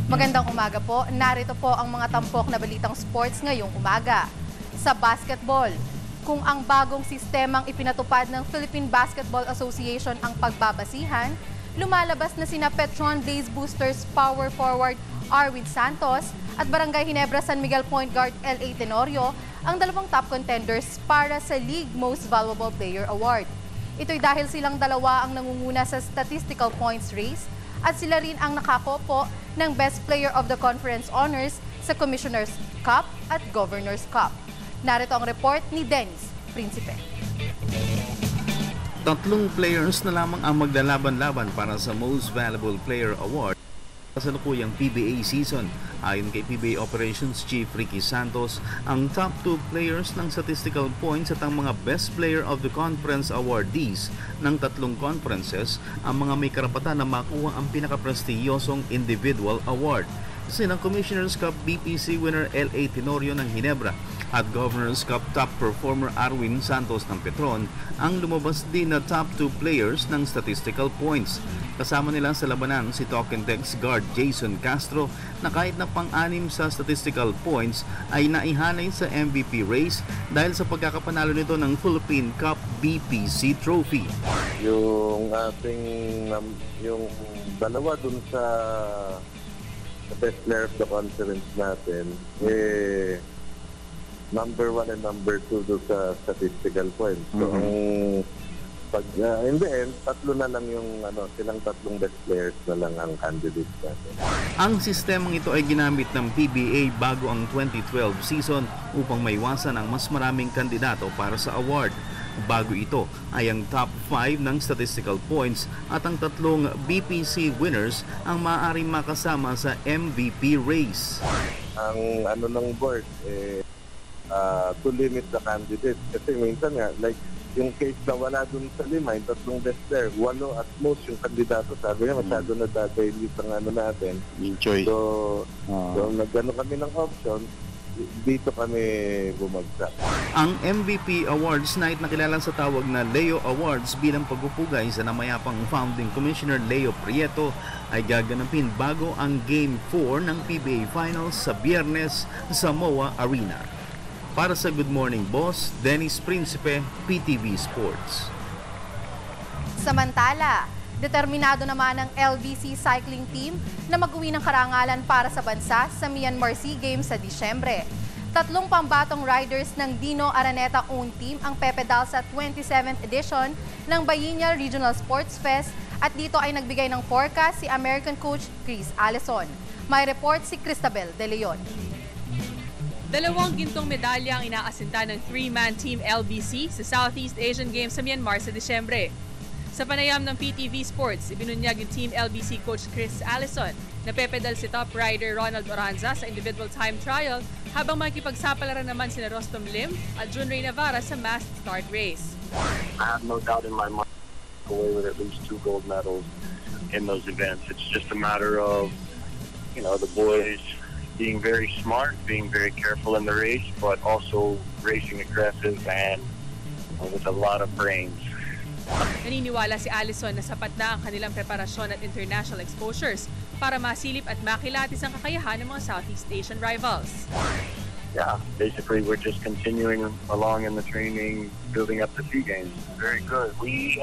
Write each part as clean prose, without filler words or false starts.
Magandang umaga po. Narito po ang mga tampok na balitang sports ngayong umaga. Sa basketball, kung ang bagong sistemang ipinatupad ng Philippine Basketball Association ang pagbabasihan, lumalabas na sina Petron Blaze Boosters power forward Arwin Santos at Barangay Ginebra San Miguel point guard L.A. Tenorio ang dalawang top contenders para sa League Most Valuable Player Award. Ito'y dahil silang dalawa ang nangunguna sa statistical points race at sila rin ang nakakopo ng Best Player of the Conference Honors sa Commissioner's Cup at Governor's Cup. Narito ang report ni Dennis Principe. Tatlong players na lamang ang maglalaban-laban para sa Most Valuable Player Award sa kasalukuyang PBA season. Ayon kay PBA Operations Chief Ricky Santos, ang top 2 players ng statistical points at ang mga Best Player of the Conference awardees ng tatlong conferences ang mga may karapatan na makuha ang pinakaprestiyosong individual award. Sina Commissioner's Cup BPC winner L.A. Tenorio ng Ginebra at Governor's Cup top performer Arwin Santos ng Petron ang lumabas din na top 2 players ng statistical points. Kasama nila sa labanan si Talk 'N Text guard Jason Castro na kahit na pang-anim sa statistical points ay naihanay sa MVP race dahil sa pagkakapanalo nito ng Philippine Cup BPC Trophy. Yung ating yung dalawa dun sa best player of the conference natin, number 1 and number 2 doon sa statistical points. So, in the end, tatlo na lang yung silang tatlong best players na lang ang candidates natin. Ang sistemang ito ay ginamit ng PBA bago ang 2012 season upang maiwasan ang mas maraming kandidato para sa award. Bago ito ay ang top 5 ng statistical points at ang tatlong BPC winners ang maaaring makasama sa MVP race. Ang ng board to limit the candidates kasi minsan nga like yung case na wala dun sa 5, yung tatlong best player, 8 at most yung kandidato, sabi niya masyado na dadailit ang natin. Yung choice. So nagano kami ng option, dito kami bumagsak. Ang MVP Awards Night na kilala sa tawag na Leo Awards bilang pagpupugay sa namayapang founding commissioner Leo Prieto ay gaganapin bago ang Game 4 ng PBA Finals sa Biyernes sa MOA Arena. Para sa Good Morning Boss, Dennis Principe, PTV Sports. Samantala, determinado naman ang LBC cycling team na mag-uwi ng karangalan para sa bansa sa Myanmar SEA Games sa Disyembre. 3 pambatong riders ng Dino Araneta own team ang pepedal sa 27th edition ng Bayanihan Regional Sports Fest at dito ay nagbigay ng forecast si American coach Chris Allison. May report si Cristabel De Leon. 2 gintong medalya ang inaasinta ng 3-man Team LBC sa Southeast Asian Games sa Myanmar sa Disyembre. Sa panayam ng PTV Sports, ibinunyag yung Team LBC coach Chris Allison na pepedal si top rider Ronald Oranza sa individual time trial habang makikipagsapalaran naman sina Rostom Lim at Junray Navarra sa mass start race. I have no doubt in my mind away with at least 2 gold medals in those events. It's just a matter of, the boys being very smart, being very careful in the race, but also racing aggressive and with a lot of brains. Naniniwala si Allison na sapat na ang kanilang preparasyon at international exposures para masilip at makilatis ang kakayahan ng mga Southeast Asian rivals. Yeah, basically we're just continuing along in the training, building up the SEA Games. Very good. We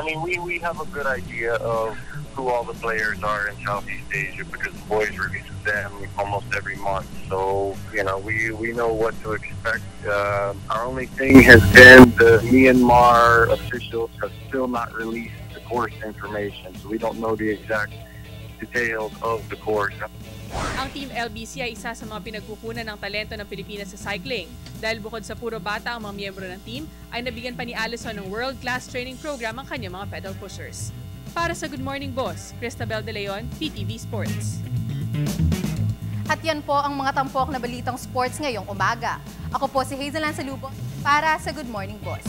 have a good idea of who all the players are in Southeast Asia because the boys release them almost every month. So, we know what to expect. Our only thing has been the Myanmar officials have still not released the course information, so we don't know the exact details of the course. Ang Team LBC ay isa sa mga pinagkukunan ng talento ng Pilipinas sa cycling dahil bukod sa puro bata ang mga miyembro ng team ay nabigyan pa ni Allison ng world-class training program ang kanyang mga pedal pushers. Para sa Good Morning Boss, Cristabel De Leon, PTV Sports. At yan po ang mga tampok na balitang sports ngayong umaga. Ako po si Hazelan Salubo para sa Good Morning Boss.